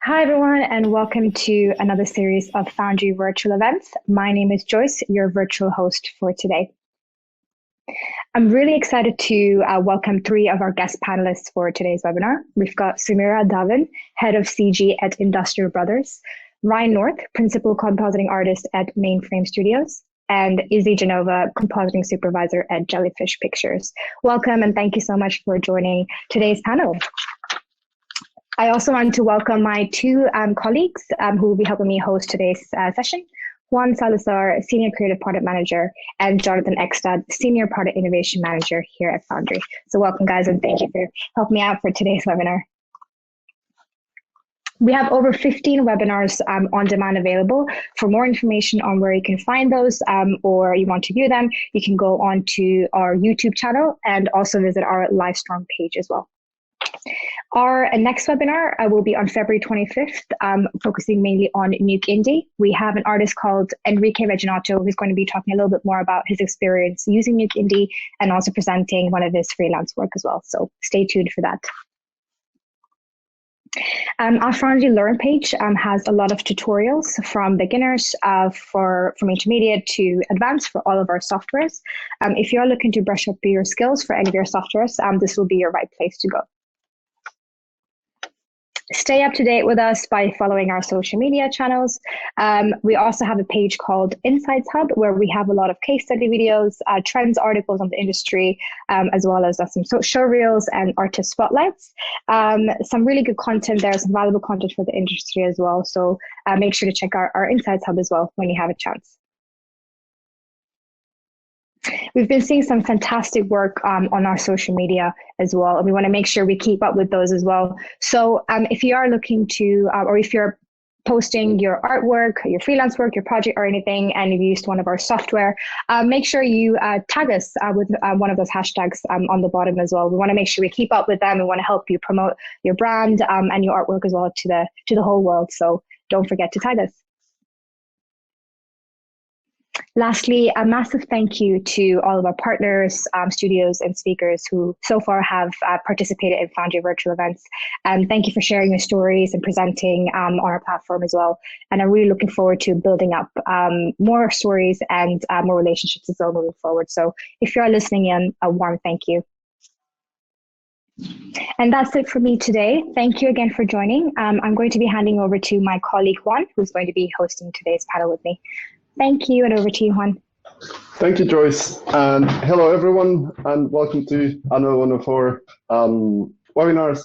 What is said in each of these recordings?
Hi, everyone, and welcome to another series of Foundry virtual events. My name is Joyce, your virtual host for today. I'm really excited to welcome three of our guest panelists for today's webinar. We've got Sumira, Dhawan, Head of CG at Industrial Brothers, Ryan North, Principal Compositing Artist at Mainframe Studios, and Izzy Genova, Compositing Supervisor at Jellyfish Pictures. Welcome, and thank you so much for joining today's panel. I also want to welcome my two colleagues who will be helping me host today's session. Juan Salazar, Senior Creative Product Manager, and Jonathan Ekstad, Senior Product Innovation Manager here at Foundry. So welcome, guys, and thank you for helping me out for today's webinar. We have over 15 webinars on demand available. For more information on where you can find those or you want to view them, you can go on to our YouTube channel and also visit our Livestorm page as well. Our next webinar will be on February 25th, focusing mainly on Nuke Indie. We have an artist called Enrique Reginato who's going to be talking a little bit more about his experience using Nuke Indie and also presenting one of his freelance work as well. So stay tuned for that. Our Foundry Learn page has a lot of tutorials from beginners from intermediate to advanced for all of our softwares. If you're looking to brush up your skills for any of your softwares, this will be your right place to go. Stay up to date with us by following our social media channels. We also have a page called Insights Hub, where we have a lot of case study videos, trends articles on the industry, as well as some showreels and artist spotlights. Some really good content there, some valuable content for the industry as well. So make sure to check out our Insights Hub as well when you have a chance. We've been seeing some fantastic work on our social media as well, and we want to make sure we keep up with those as well. So if you are looking to, or if you're posting your artwork, your freelance work, your project or anything, and you've used one of our software, make sure you tag us with one of those hashtags on the bottom as well. We want to make sure we keep up with them. We want to help you promote your brand and your artwork as well to the whole world. So don't forget to tag us. Lastly, a massive thank you to all of our partners, studios, and speakers who so far have participated in Foundry virtual events. Thank you for sharing your stories and presenting on our platform as well. And I'm really looking forward to building up more stories and more relationships as well moving forward. So if you're listening in, a warm thank you. And that's it for me today. Thank you again for joining. I'm going to be handing over to my colleague Juan, who's going to be hosting today's panel with me. Thank you, and over to you, Juan. Thank you, Joyce. And hello, everyone, and welcome to another one of our webinars.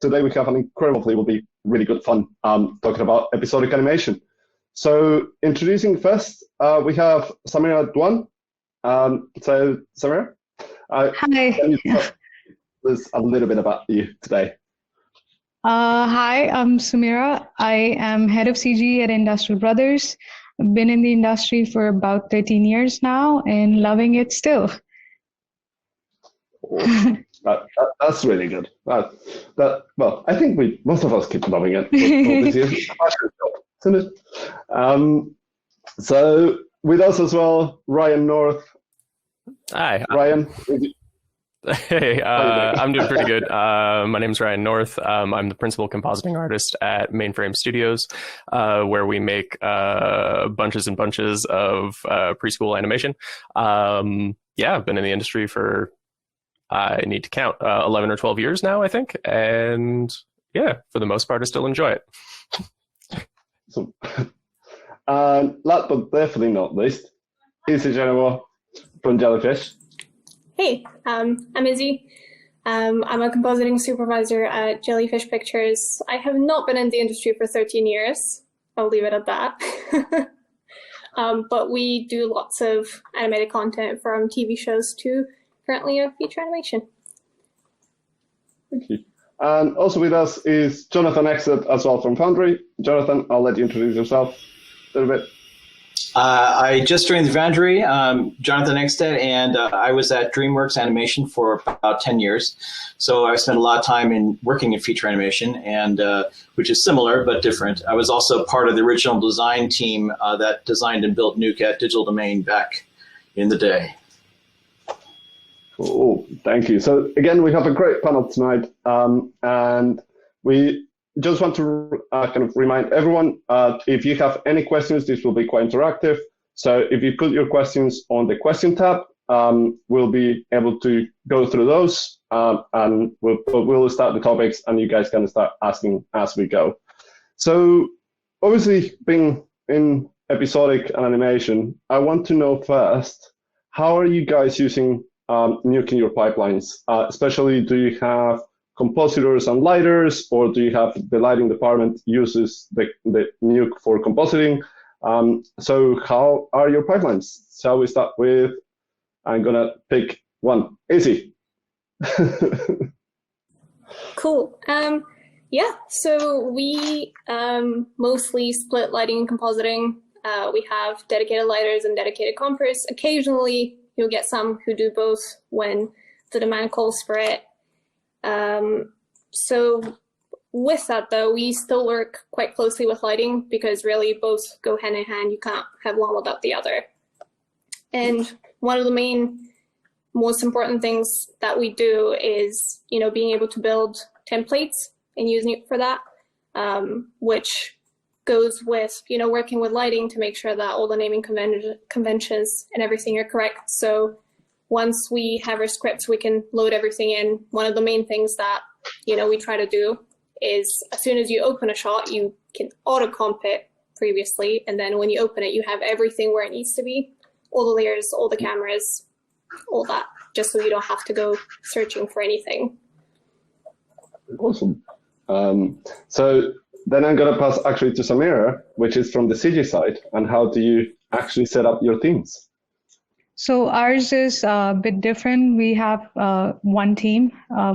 Today we have an incredible, hopefully will be really good fun talking about episodic animation. So introducing first, we have Sumira Dhawan. So Sumira, hi. Can you tell us a little bit about you today? Hi, I'm Sumira. I am head of CG at Industrial Brothers. I've been in the industry for about 13 years now and loving it still. That's really good. Well, I think most of us keep loving it. Isn't it? So with us as well, Ryan North. Hi. Ryan. Hey, I'm doing pretty good. My name is Ryan North. I'm the principal compositing artist at Mainframe Studios, where we make bunches and bunches of preschool animation. Yeah, I've been in the industry for, I need to count, 11 or 12 years now, I think. And yeah, for the most part, I still enjoy it. So, last but definitely not least, Izzy Genova from Jellyfish. Hey, I'm Izzy. I'm a compositing supervisor at Jellyfish Pictures. I have not been in the industry for 13 years. I'll leave it at that. But we do lots of animated content from TV shows to currently a feature animation. Thank you. And also with us is Jonathan Ekstad as well from Foundry. Jonathan, I'll let you introduce yourself a little bit. I just joined the Foundry, Jonathan Ekstad, and I was at DreamWorks Animation for about 10 years. So I spent a lot of time working in feature animation, and which is similar but different. I was also part of the original design team that designed and built Nuke at Digital Domain back in the day. Cool. Thank you. So again, we have a great panel tonight, and we just want to kind of remind everyone, if you have any questions, this will be quite interactive. So if you put your questions on the question tab, we'll be able to go through those, and we'll start the topics, and you guys can start asking as we go. So obviously, being in episodic and animation, I want to know first, how are you guys using Nuke in your pipelines? Especially, do you have compositors and lighters, or do you have the lighting department uses the Nuke for compositing? So how are your pipelines? Shall we start with, I'm gonna pick one, Izzy. Cool. Yeah, so we mostly split lighting and compositing. We have dedicated lighters and dedicated compers. Occasionally, you'll get some who do both when the demand calls for it. So with that, though, we still work quite closely with lighting because really both go hand in hand. You can't have one without the other. And one of the most important things that we do is, being able to build templates and use Nuke for that, which goes with, working with lighting to make sure that all the naming conventions and everything are correct. So once we have our scripts, we can load everything in. One of the main things that, we try to do is as soon as you open a shot, you can auto-comp it previously. And then when you open it, you have everything where it needs to be, all the layers, all the cameras, all that, just so you don't have to go searching for anything. Awesome. So then I'm going to pass actually to Sumira, which is from the CG side. And how do you actually set up your teams? So ours is a bit different. We have one team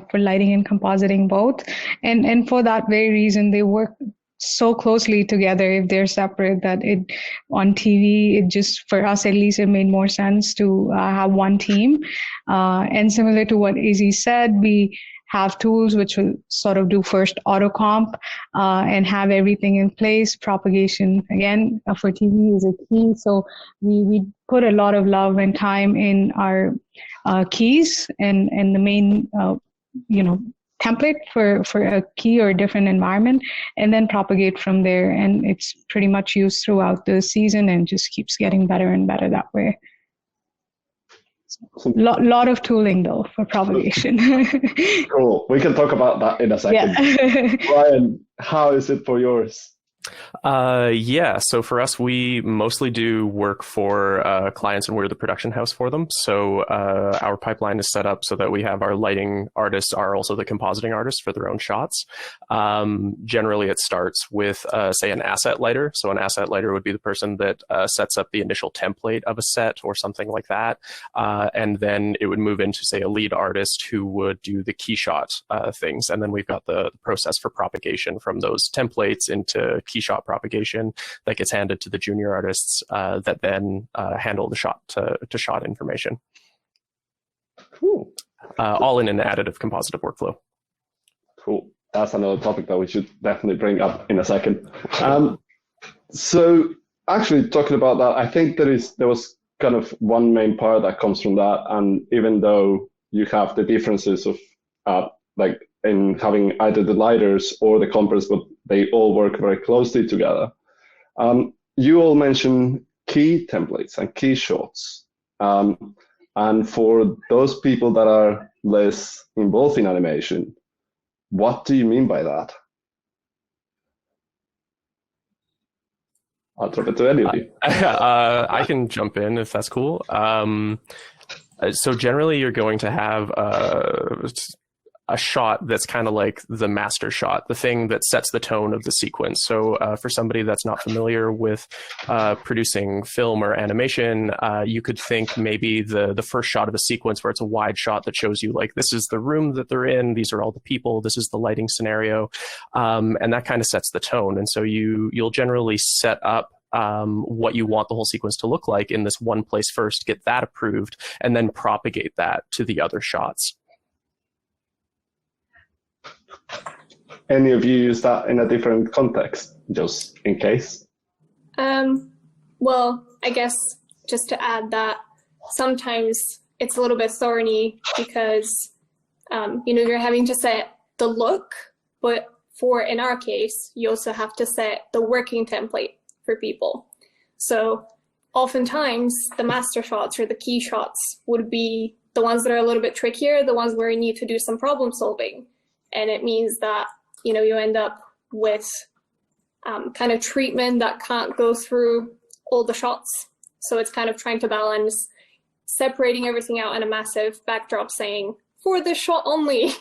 for lighting and compositing both. And for that very reason, they work so closely together. If they're separate, that on TV, it just, for us at least, it made more sense to have one team. And similar to what Izzy said, we have tools which will sort of do first auto comp and have everything in place. Propagation, again, for TV is a key. So we put a lot of love and time in our keys and the main, template for a key or a different environment, and then propagate from there. And it's pretty much used throughout the season and just keeps getting better and better that way. Lot of tooling though for propagation. Cool. We can talk about that in a second. Yeah. Ryan, how is it for yours? So for us, we mostly do work for clients, and we're the production house for them. So our pipeline is set up so that we have our lighting artists are also the compositing artists for their own shots. Generally, it starts with, say, an asset lighter. So an asset lighter would be the person that sets up the initial template of a set or something like that. And then it would move into, say, a lead artist who would do the key shot things. And then we've got the process for propagation from those templates into key shot propagation that gets handed to the junior artists that then handle the shot to shot information. Cool. All in an additive compositive workflow. Cool. That's another topic that we should definitely bring up in a second. So actually talking about that, I think there was kind of one main part that comes from that. And even though you have the differences of like in having either the lighters or the compers, but they all work very closely together. You all mentioned key templates and key shots. And for those people that are less involved in animation, what do you mean by that? I'll drop it to any of you. I can jump in if that's cool. So generally, you're going to have a shot that's kind of like the master shot, the thing that sets the tone of the sequence. So for somebody that's not familiar with producing film or animation, you could think maybe the first shot of a sequence where it's a wide shot that shows you like, this is the room that they're in, these are all the people, this is the lighting scenario, and that kind of sets the tone. And so you'll generally set up what you want the whole sequence to look like in this one place first, get that approved, and then propagate that to the other shots. Any of you use that in a different context, just in case? Well, I guess just to add that sometimes it's a little bit thorny because, you're having to set the look, but in our case, you also have to set the working template for people. So oftentimes the master shots or the key shots would be the ones that are a little bit trickier, the ones where you need to do some problem solving. And it means that, you end up with kind of treatment that can't go through all the shots. So it's kind of trying to balance separating everything out in a massive backdrop saying, for this shot only,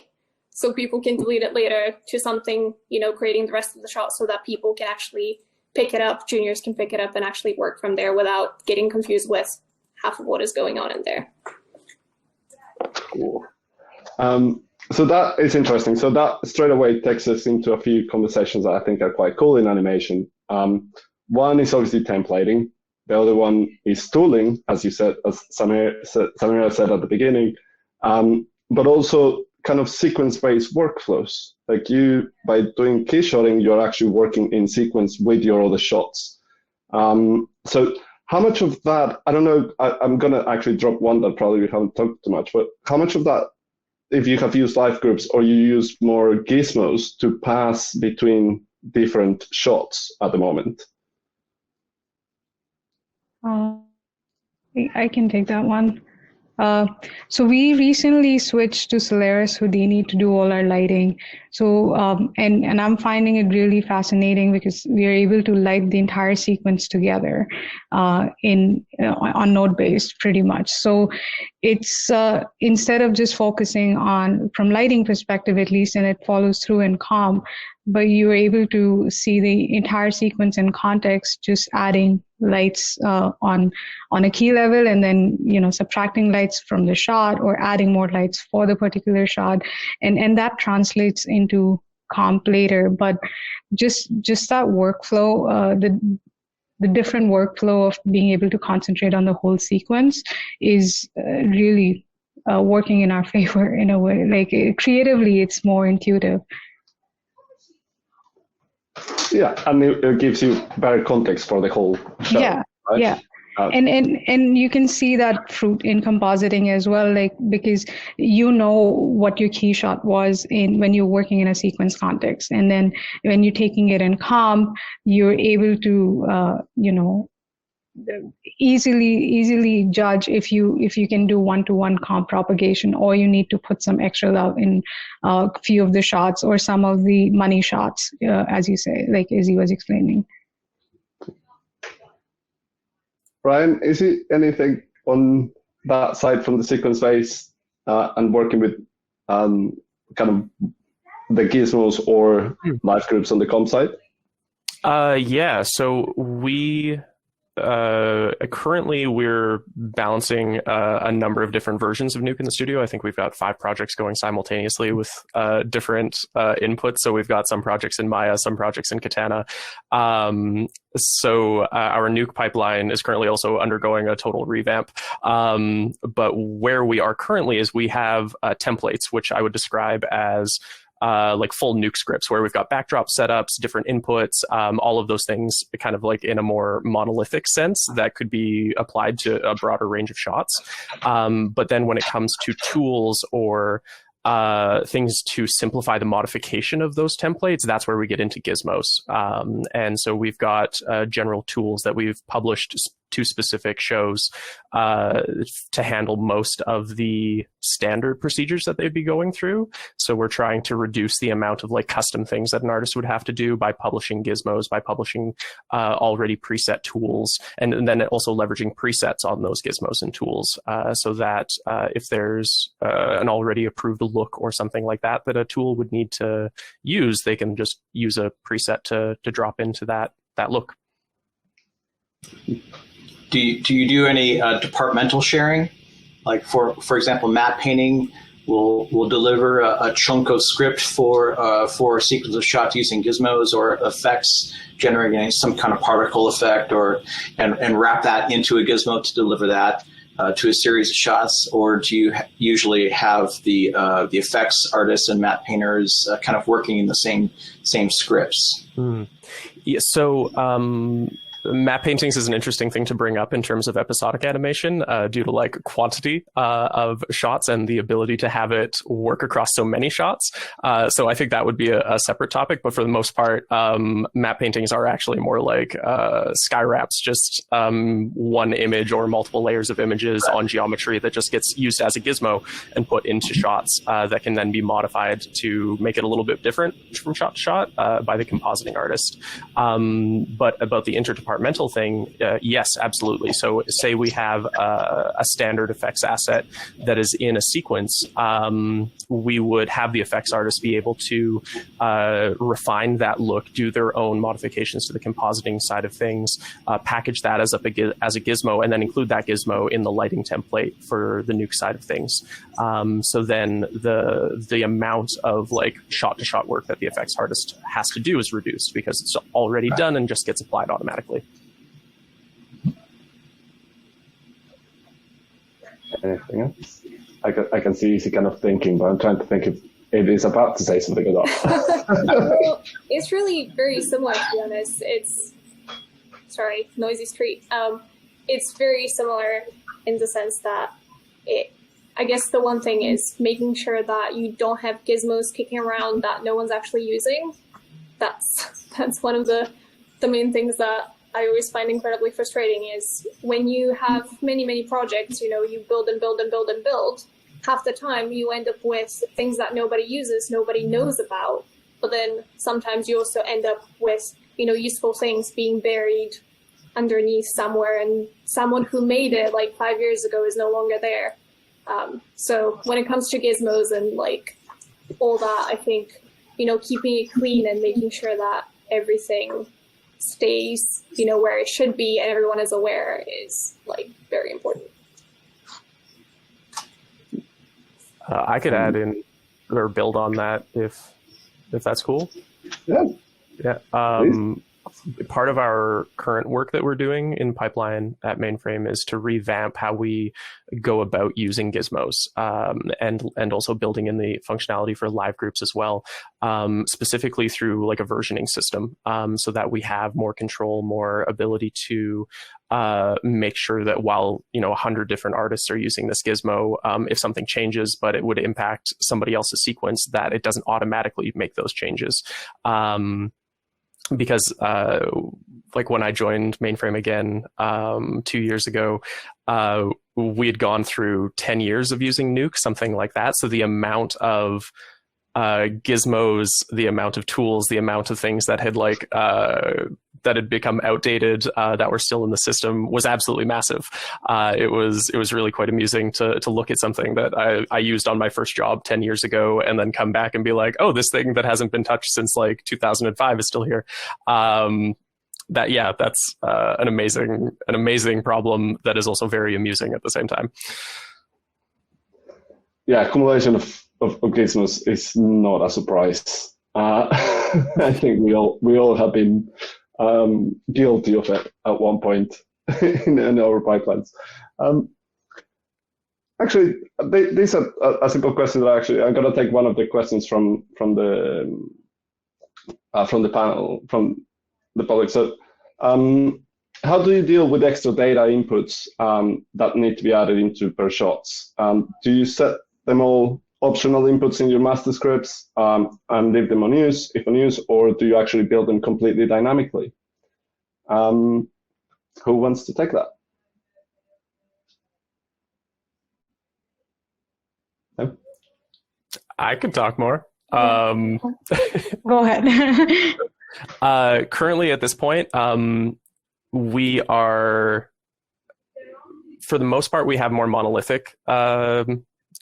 so people can delete it later, to something, creating the rest of the shot so that people can actually pick it up, juniors can pick it up and actually work from there without getting confused with half of what is going on in there. Cool. So that is interesting. So that straight away takes us into a few conversations that I think are quite cool in animation. One is obviously templating. The other one is tooling, as you said, as Sumira said at the beginning, but also kind of sequence-based workflows. Like by doing key shotting, you're actually working in sequence with your other shots. So how much of that, I don't know, I'm going to actually drop one that probably we haven't talked too much, but how much of that, if you have used live groups or you use more gizmos to pass between different shots at the moment? I can take that one. So we recently switched to Solaris Houdini to do all our lighting. So, and I'm finding it really fascinating because we are able to light the entire sequence together on node-based pretty much. So it's instead of just focusing on, from lighting perspective at least, and it follows through in comp, but you're able to see the entire sequence in context, just adding lights on a key level and then, subtracting lights from the shot or adding more lights for the particular shot. And that translates into comp later. But just that workflow, the different workflow of being able to concentrate on the whole sequence is really working in our favor in a way. Like creatively, it's more intuitive. Yeah, and it gives you better context for the whole show. Yeah, right? yeah. And you can see that fruit in compositing as well, like because what your key shot was when you're working in a sequence context, and then when you're taking it in comp, you're able to easily judge if you can do one-to-one comp propagation, or you need to put some extra love in a few of the shots or some of the money shots, as you say, like Izzy was explaining. Ryan, is it anything on that side from the sequence base and working with kind of the gizmos or live groups on the comp side? Yeah, so we currently we're balancing a number of different versions of Nuke in the studio. I think we've got 5 projects going simultaneously with different inputs. So we've got some projects in Maya, some projects in Katana. So our Nuke pipeline is currently also undergoing a total revamp. But where we are currently is we have templates, which I would describe as like full Nuke scripts, where we've got backdrop setups, different inputs, all of those things kind of like in a more monolithic sense that could be applied to a broader range of shots. But then when it comes to tools or things to simplify the modification of those templates, that's where we get into gizmos. And so we've got general tools that we've published to specific shows to handle most of the standard procedures that they'd be going through. So we're trying to reduce the amount of like custom things that an artist would have to do by publishing gizmos, by publishing already preset tools, and then also leveraging presets on those gizmos and tools so that if there's an already approved look or something like that that a tool would need to use, they can just use a preset to drop into that look. Do you do any departmental sharing? Like for example, matte painting will deliver a chunk of script for a sequence of shots using gizmos, or effects generating some kind of particle effect, and wrap that into a gizmo to deliver that to a series of shots? Or do you usually have the effects artists and matte painters kind of working in the same scripts? Yeah, so Map paintings is an interesting thing to bring up in terms of episodic animation due to like quantity of shots and the ability to have it work across so many shots. So I think that would be a separate topic. But for the most part, map paintings are actually more like sky wraps, just one image or multiple layers of images on geometry that just gets used as a gizmo and put into shots that can then be modified to make it a little bit different from shot to shot by the compositing artist. But about the interdepartmental thing, yes, absolutely. So say we have a standard effects asset that is in a sequence, we would have the effects artist be able to refine that look, do their own modifications to the compositing side of things, package that as a gizmo, and then include that gizmo in the lighting template for the Nuke side of things. So then the amount of like shot-to-shot work that the effects artist has to do is reduced because it's already done and just gets applied automatically. Anything else? I can see Izzy kind of thinking, but I'm trying to think if it is about to say something or not. Well, it's really very similar, to be honest. Sorry, noisy street. It's very similar in the sense that I guess the one thing is making sure that you don't have gizmos kicking around that no one's actually using. That's one of the main things that I always find incredibly frustrating is when you have many projects, you build and build and build and build. Half the time you end up with things that nobody uses, nobody knows about. But then sometimes you also end up with, useful things being buried underneath somewhere, and someone who made it like 5 years ago is no longer there. So when it comes to gizmos and like all that, I think, keeping it clean and making sure that everything stays, where it should be and everyone is aware is like very important. I could add in or build on that if that's cool. Yeah. Part of our current work that we're doing in pipeline at Mainframe is to revamp how we go about using gizmos, and also building in the functionality for live groups as well, specifically through like a versioning system, so that we have more control, more ability to make sure that while 100 different artists are using this gizmo, if something changes but it would impact somebody else's sequence, that it doesn't automatically make those changes. Because like when I joined Mainframe again 2 years ago, we had gone through 10 years of using Nuke, something like that. So the amount of gizmos, the amount of tools, the amount of things that had that had become outdated, that were still in the system was absolutely massive. It was really quite amusing to look at something that I used on my first job 10 years ago and then come back and be like, oh, this thing that hasn't been touched since like 2005 is still here. That's an amazing problem that is also very amusing at the same time. Yeah, accumulation of gizmos is not a surprise. I think we all have been guilty of it at one point in our pipelines. Actually, these are a simple question. I'm going to take one of the questions from the panel, from the public. So, how do you deal with extra data inputs that need to be added into per shots? Do you set them all optional inputs in your master scripts and leave them unused, if unused, or do you actually build them completely dynamically? Who wants to take that? No? I could talk more. Go ahead. Currently at this point, we are, for the most part, we have more monolithic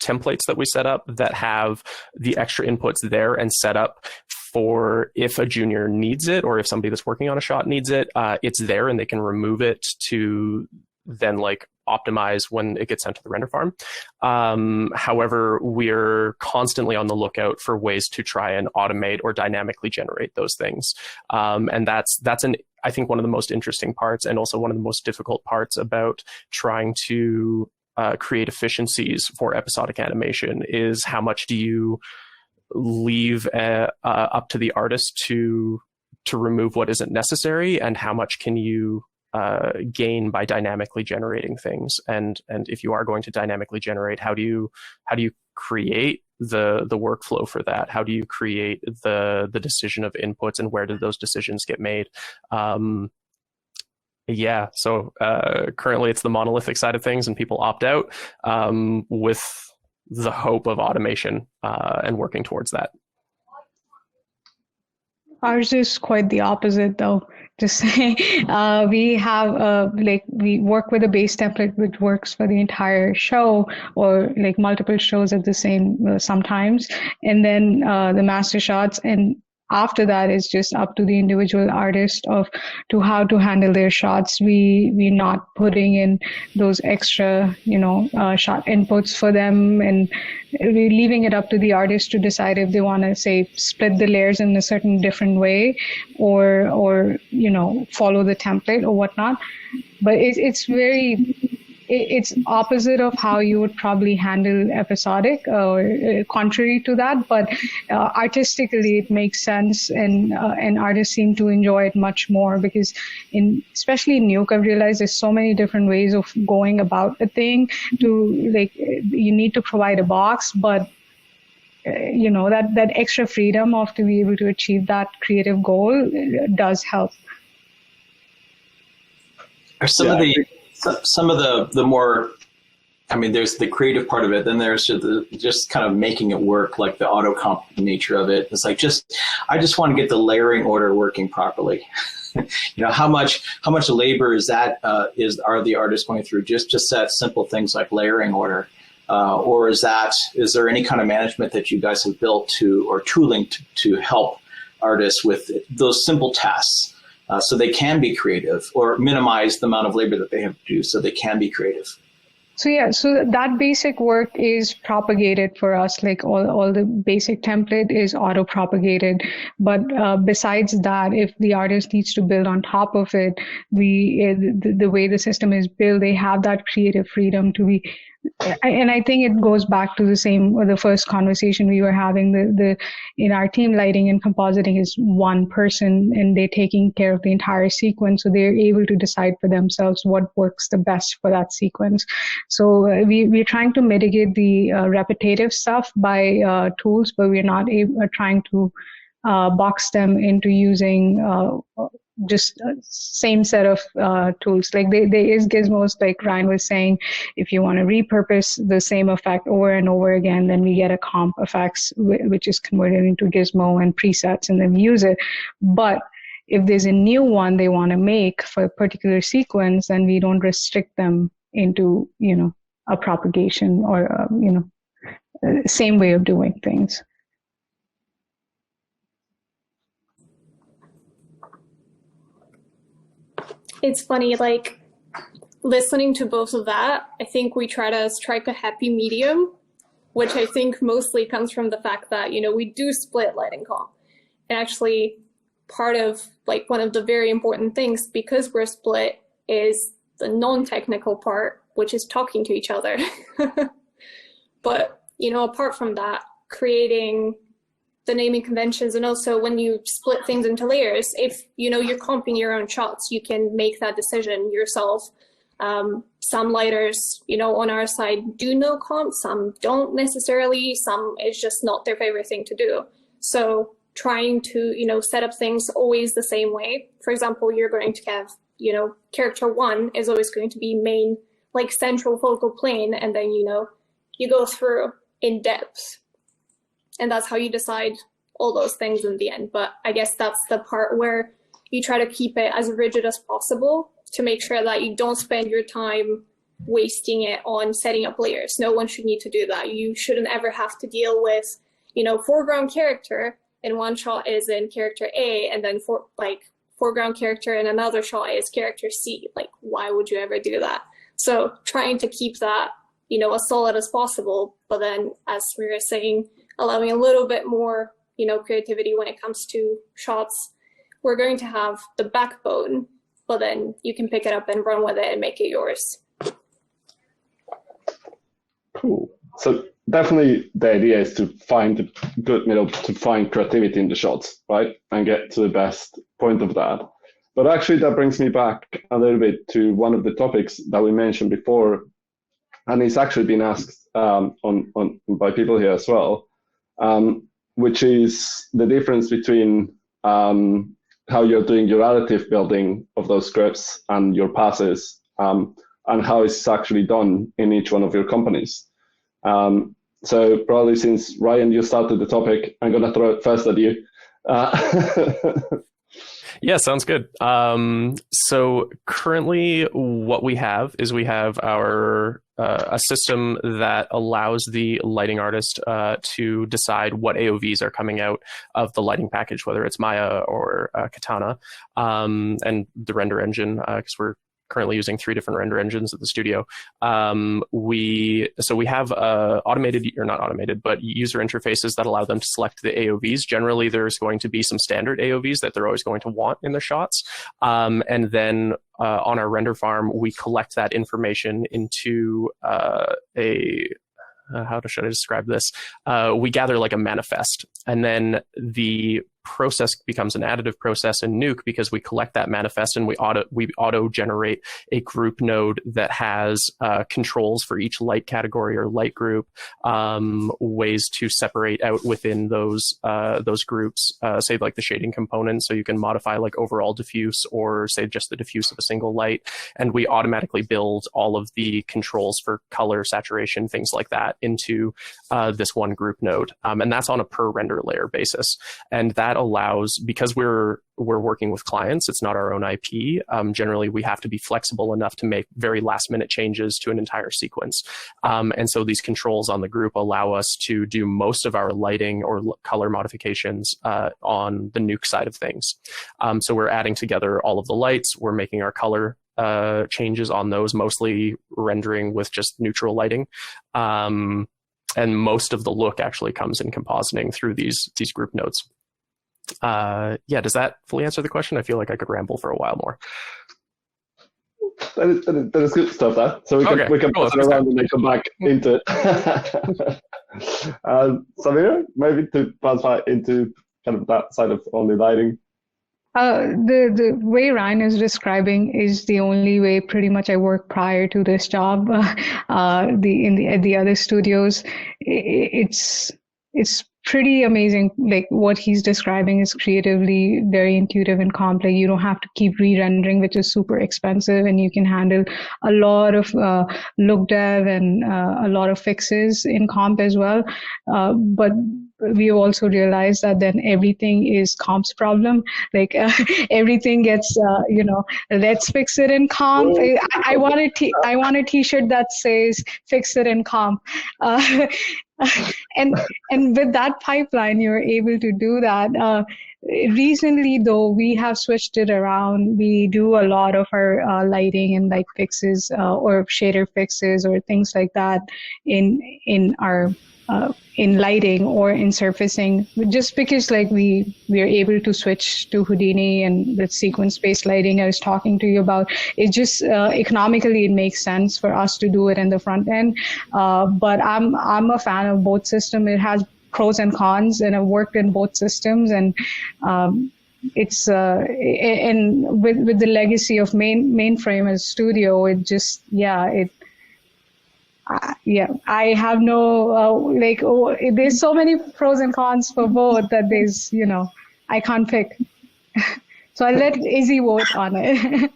templates that we set up that have the extra inputs there and set up for if a junior needs it or if somebody that's working on a shot needs it, it's there and they can remove it to then like optimize when it gets sent to the render farm. However, we're constantly on the lookout for ways to try and automate or dynamically generate those things. And that's I think one of the most interesting parts and also one of the most difficult parts about trying to create efficiencies for episodic animation is how much do you leave up to the artist to remove what isn't necessary, and how much can you gain by dynamically generating things? And if you are going to dynamically generate, how do you create the workflow for that? How do you create the decision of inputs, and where do those decisions get made? Yeah, so currently it's the monolithic side of things, and people opt out with the hope of automation and working towards that. Ours is quite the opposite, though. To say, we have we work with a base template which works for the entire show, or like multiple shows at the same sometimes, and then the master shots, and after that is just up to the individual artist to how to handle their shots. We're not putting in those extra shot inputs for them, and we're leaving it up to the artist to decide if they want to, say, split the layers in a certain different way, or follow the template or whatnot. But it's opposite of how you would probably handle episodic, or contrary to that. But artistically, it makes sense, and artists seem to enjoy it much more, because especially in Nuke, I've realized there's so many different ways of going about a thing. You need to provide a box, but that extra freedom to be able to achieve that creative goal does help. Are some of the more, I mean, there's the creative part of it, then there's just kind of making it work, like the auto comp nature of it. It's like I just want to get the layering order working properly. How much labor are the artists going through just that simple things like layering order, or is there any kind of management that you guys have built or tooling to help artists with those simple tasks? So they can be creative, or minimize the amount of labor that they have to do so they can be creative. So that basic work is propagated for us, like all the basic template is auto-propagated. But besides that, if the artist needs to build on top of it, the way the system is built, they have that creative freedom to be. And I think it goes back to the first conversation we were having. In our team, lighting and compositing is one person, and they're taking care of the entire sequence, so they're able to decide for themselves what works the best for that sequence. So we're trying to mitigate the repetitive stuff by tools, but we're not trying to box them into using just same set of tools. Like there is gizmos, like Ryan was saying. If you want to repurpose the same effect over and over again, then we get a comp effects, which is converted into gizmo and presets, and then we use it. But if there's a new one they want to make for a particular sequence, then we don't restrict them into a propagation or same way of doing things. It's funny, like listening to both of that, I think we try to strike a happy medium, which I think mostly comes from the fact that, we do split light and comp. And actually part of one of the very important things, because we're split, is the non-technical part, which is talking to each other. But, apart from that, creating the naming conventions, and also when you split things into layers, if you're comping your own shots, you can make that decision yourself. Some lighters, on our side do no comp, some don't necessarily, some it's just not their favorite thing to do. So trying to, set up things always the same way. For example, you're going to have, character 1 is always going to be main, central focal plane, and then, you go through in depth. And that's how you decide all those things in the end. But I guess that's the part where you try to keep it as rigid as possible to make sure that you don't spend your time wasting it on setting up layers. No one should need to do that. You shouldn't ever have to deal with, foreground character in one shot is in character A, and then foreground character in another shot is character C. Why would you ever do that? So trying to keep that, as solid as possible, but then, as Sumira is saying, allowing a little bit more, creativity when it comes to shots. We're going to have the backbone, but then you can pick it up and run with it and make it yours. Cool. So definitely the idea is to find the good middle, to find creativity in the shots, right? And get to the best point of that. But actually, that brings me back a little bit to one of the topics that we mentioned before, and it's actually been asked by people here as well, which is the difference between how you're doing your additive building of those scripts and your passes, and how it's actually done in each one of your companies. So probably since Ryan, you started the topic, I'm going to throw it first at you. Yeah, sounds good. So currently what we have is we have our a system that allows the lighting artist to decide what AOVs are coming out of the lighting package, whether it's Maya or Katana, and the render engine, because we're currently using 3 different render engines at the studio. We have automated, or not automated, but user interfaces that allow them to select the AOVs. Generally, there's going to be some standard AOVs that they're always going to want in their shots. And then on our render farm, we collect that information into how should I describe this? We gather like a manifest, and then the process becomes an additive process in Nuke because we collect that manifest and we auto generate a group node that has controls for each light category or light group, ways to separate out within those groups, say like the shading component, so you can modify like overall diffuse or say just the diffuse of a single light, and we automatically build all of the controls for color, saturation, things like that into this one group node, and that's on a per render layer basis, and that allows, because we're working with clients, it's not our own IP. Generally, we have to be flexible enough to make very last minute changes to an entire sequence. And so these controls on the group allow us to do most of our lighting or color modifications on the Nuke side of things. So we're adding together all of the lights, we're making our color changes on those, mostly rendering with just neutral lighting. And most of the look actually comes in compositing through these group nodes. Yeah, does that fully answer the question? I feel like I could ramble for a while more. That is good stuff, that. So we can pass it around and then come back into it. Sumira, maybe to pass back into kind of that side of only lighting. The way Ryan is describing is the only way pretty much I worked prior to this job. At the other studios, it's pretty amazing. Like what he's describing is creatively very intuitive and complex. You don't have to keep re-rendering, which is super expensive, and you can handle a lot of look dev and a lot of fixes in comp as well. But we also realized that then everything is comp's problem. Like everything gets, let's fix it in comp. I want a t-shirt that says fix it in comp. And with that pipeline, you're able to do that. Recently, though, we have switched it around. We do a lot of our lighting and light fixes or shader fixes or things like that in our in lighting or in surfacing, just because like we are able to switch to Houdini and the sequence-based lighting I was talking to you about. It just economically it makes sense for us to do it in the front end. But I'm a fan of both systems. It has pros and cons, and I've worked in both systems, and it's and with the legacy of Mainframe as a studio, it just I have no there's so many pros and cons for both that there's I can't pick. So I'll let Izzy vote on it.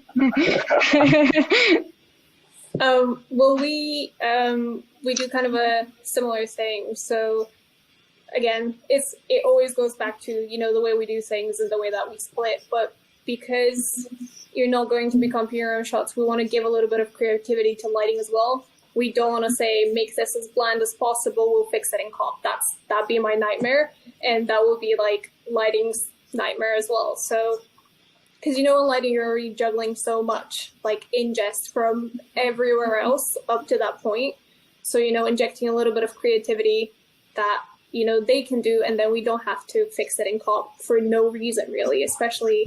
Well, we do kind of a similar thing. So again, it always goes back to the way we do things and the way that we split. But because you're not going to be comping your own shots, we want to give a little bit of creativity to lighting as well. We don't want to say, make this as bland as possible, we'll fix it in comp. That'd be my nightmare. And that would be like lighting's nightmare as well. So, because in lighting, you're already juggling so much, like ingest from everywhere else up to that point. So, injecting a little bit of creativity that, they can do, and then we don't have to fix it in comp for no reason, really, especially,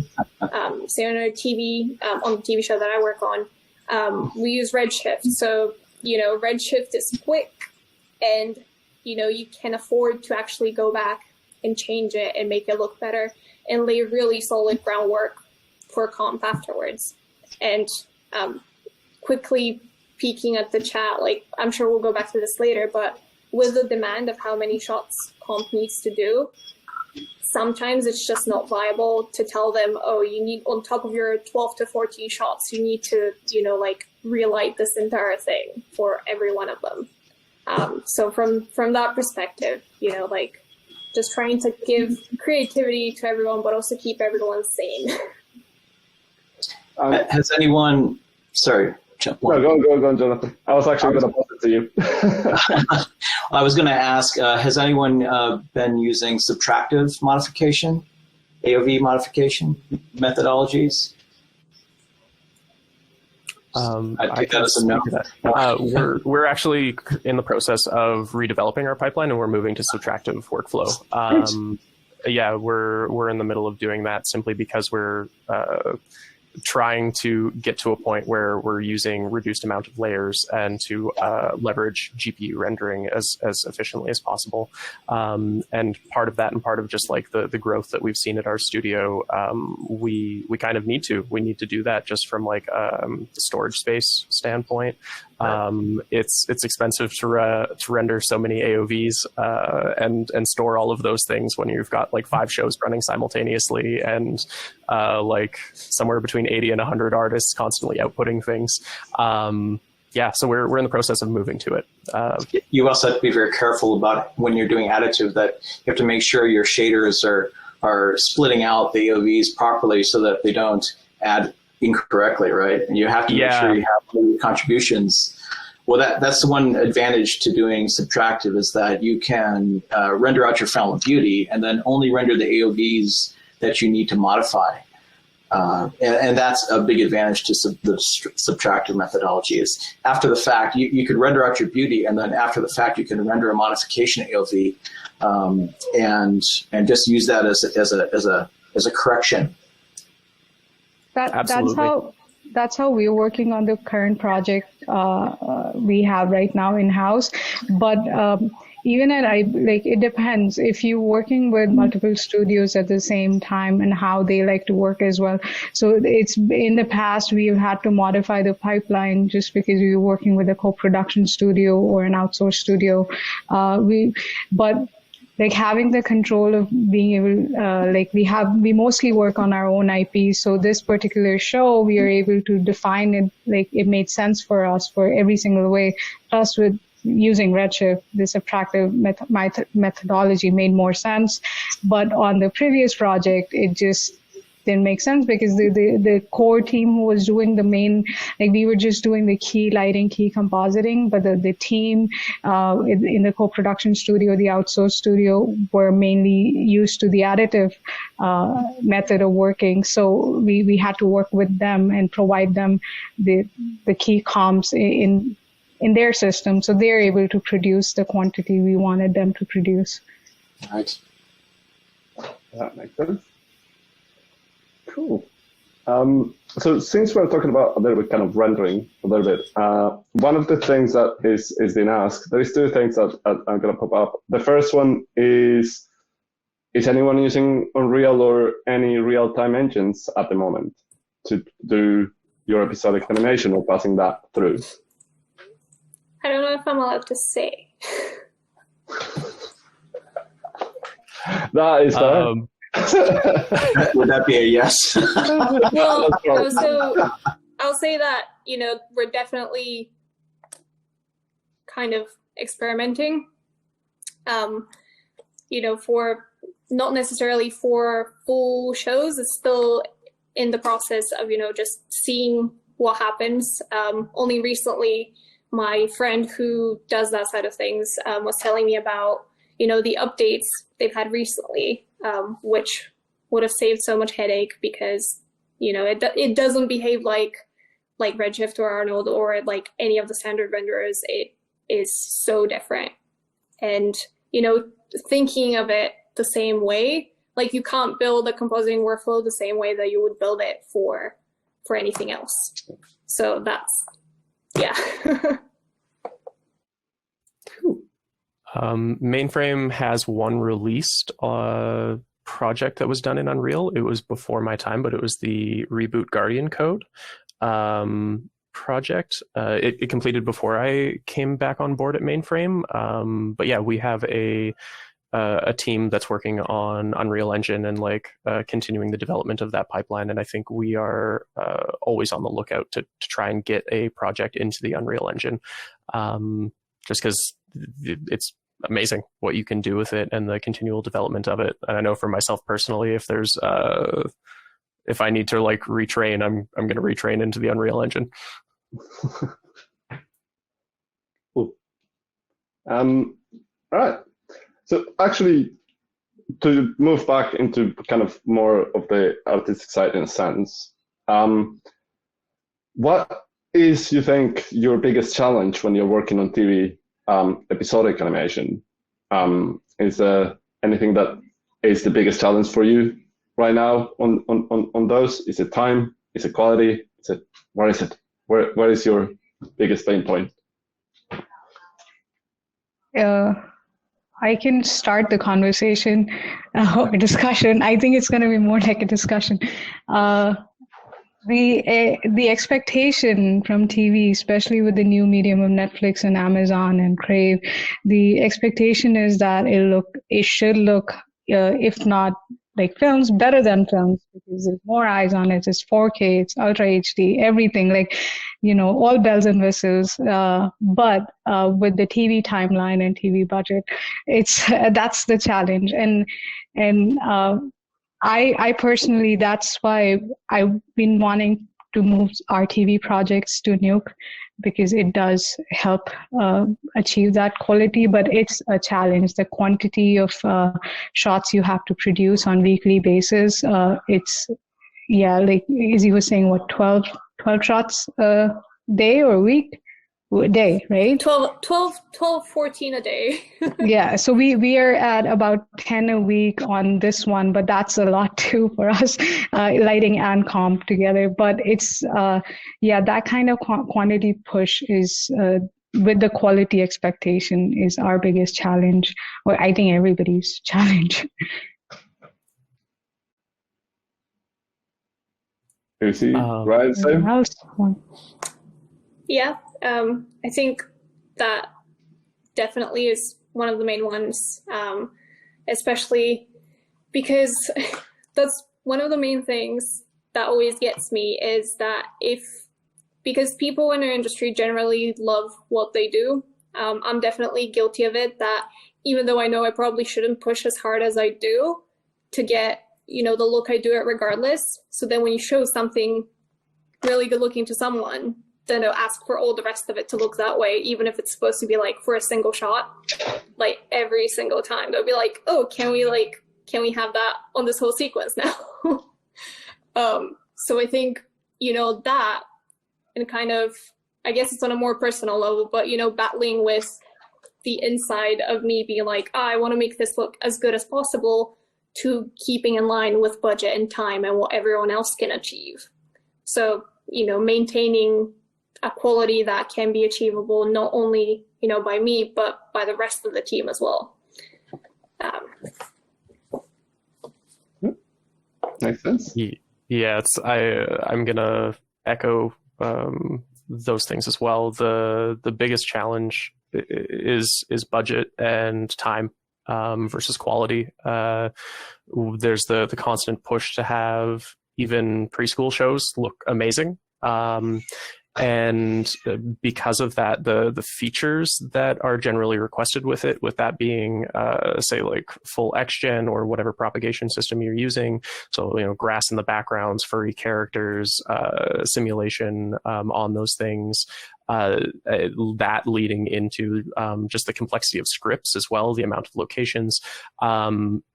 say on our TV, on the TV show that I work on, we use Redshift. So, Redshift is quick, and, you can afford to actually go back and change it and make it look better and lay really solid groundwork for comp afterwards. And quickly peeking at the chat, like I'm sure we'll go back to this later, but with the demand of how many shots comp needs to do, sometimes it's just not viable to tell them, oh, you need, on top of your 12 to 14 shots, you need to, like relight this entire thing for every one of them. So from that perspective, like just trying to give creativity to everyone, but also keep everyone sane. Has anyone, sorry. No, go on, Jonathan. I was actually going to pass it to you. I was going to ask, has anyone been using subtractive modification, AOV modification methodologies? I take that as a no. We're actually in the process of redeveloping our pipeline, and we're moving to subtractive workflow. Yeah, we're in the middle of doing that simply because we're trying to get to a point where we're using reduced amount of layers and to leverage GPU rendering as efficiently as possible. And part of that, and part of just like the growth that we've seen at our studio, we kind of need to do that just from like the storage space standpoint. It's expensive to render so many AOVs and store all of those things when you've got like 5 shows running simultaneously and like somewhere between 80 and 100 artists constantly outputting things. Yeah, so we're in the process of moving to it. You also have to be very careful about when you're doing additive that you have to make sure your shaders are splitting out the AOVs properly so that they don't add incorrectly, right? And you have to make sure you have contributions. Well, that's the one advantage to doing subtractive is that you can render out your final beauty and then only render the AOVs that you need to modify. And that's a big advantage to the subtractive methodology is after the fact, you could render out your beauty and then after the fact, you can render a modification AOV and just use that as a correction. That's how we're working on the current project we have right now in-house. But even it depends if you're working with multiple studios at the same time and how they like to work as well. So it's in the past, we've had to modify the pipeline just because we were working with a co-production studio or an outsourced studio. Like having the control of being able, we mostly work on our own IP. So this particular show, we are able to define it, like it made sense for us for every single way. Plus with using Redshift, this subtractive methodology made more sense. But on the previous project, it just didn't make sense because the core team who was doing the main, like we were just doing the key lighting, key compositing, but the team in the co-production studio, the outsourced studio were mainly used to the additive method of working. So we had to work with them and provide them the key comps in their system. So they're able to produce the quantity we wanted them to produce. Right. That makes sense. Cool. So since we're talking about a little bit kind of rendering a little bit, one of the things that is being asked, there is 2 things that I'm going to pop up. The first one is anyone using Unreal or any real-time engines at the moment to do your episodic animation or passing that through? I don't know if I'm allowed to say. That is fair. Would that be a yes? Well, I'll say that, we're definitely kind of experimenting, for not necessarily for full shows. It's still in the process of, just seeing what happens. Only recently, my friend who does that side of things was telling me about, the updates they've had recently, which would have saved so much headache because, it doesn't behave like Redshift or Arnold or like any of the standard renderers. It is so different. And, thinking of it the same way, like you can't build a compositing workflow the same way that you would build it for anything else. So that's, yeah. Mainframe has one released project that was done in Unreal. It was before my time, but it was the Reboot Guardian Code project. It completed before I came back on board at Mainframe. But yeah, we have a team that's working on Unreal Engine and continuing the development of that pipeline. And I think we are always on the lookout to try and get a project into the Unreal Engine, just because it's amazing what you can do with it and the continual development of it. And I know for myself personally, if there's if I need to retrain, I'm going to retrain into the Unreal Engine. Cool. All right. So actually, to move back into kind of more of the artistic side in a sense, what is, you think, your biggest challenge when you're working on TV episodic animation? Is there anything that is the biggest challenge for you right now on those? Is it time? Is it quality? Where is it? Where is your biggest pain point? I can start the conversation or discussion. I think it's going to be more like a discussion. The expectation from TV, especially with the new medium of Netflix and Amazon and Crave, the expectation is that it should look, if not like films, better than films, because there's more eyes on it. It's 4K, it's Ultra HD, everything, all bells and whistles. But with the TV timeline and TV budget, that's the challenge. And I personally, that's why I've been wanting to move our TV projects to Nuke, because it does help achieve that quality, but it's a challenge. The quantity of shots you have to produce on weekly basis, it's, like Izzy was saying, 12 shots a day or a week? A day, right? 12, 14 a day. Yeah, so we are at about 10 a week on this one, but that's a lot too for us, lighting and comp together. But it's, that kind of quantity push is, with the quality expectation, is our biggest challenge, or I think everybody's challenge. Lucy, Ryan, same? Yeah, I think that definitely is one of the main ones, especially because that's one of the main things that always gets me, is that because people in our industry generally love what they do, I'm definitely guilty of it, that even though I know I probably shouldn't push as hard as I do to get, the look I do it regardless. So then when you show something really good looking to someone, then they'll ask for all the rest of it to look that way, even if it's supposed to be for a single shot, every single time. They'll be like, oh, can we have that on this whole sequence now? So I think, that, and kind of, I guess it's on a more personal level, but, battling with the inside of me being like, I want to make this look as good as possible, to keeping in line with budget and time and what everyone else can achieve. So, maintaining a quality that can be achievable, not only, by me, but by the rest of the team as well. Makes sense. Yeah, I'm gonna echo those things as well. The biggest challenge is budget and time versus quality. There's the constant push to have even preschool shows look amazing. And because of that, the features that are generally requested with it, with that being, say, full XGen or whatever propagation system you're using, so, grass in the backgrounds, furry characters, simulation on those things, that leading into just the complexity of scripts as well, the amount of locations,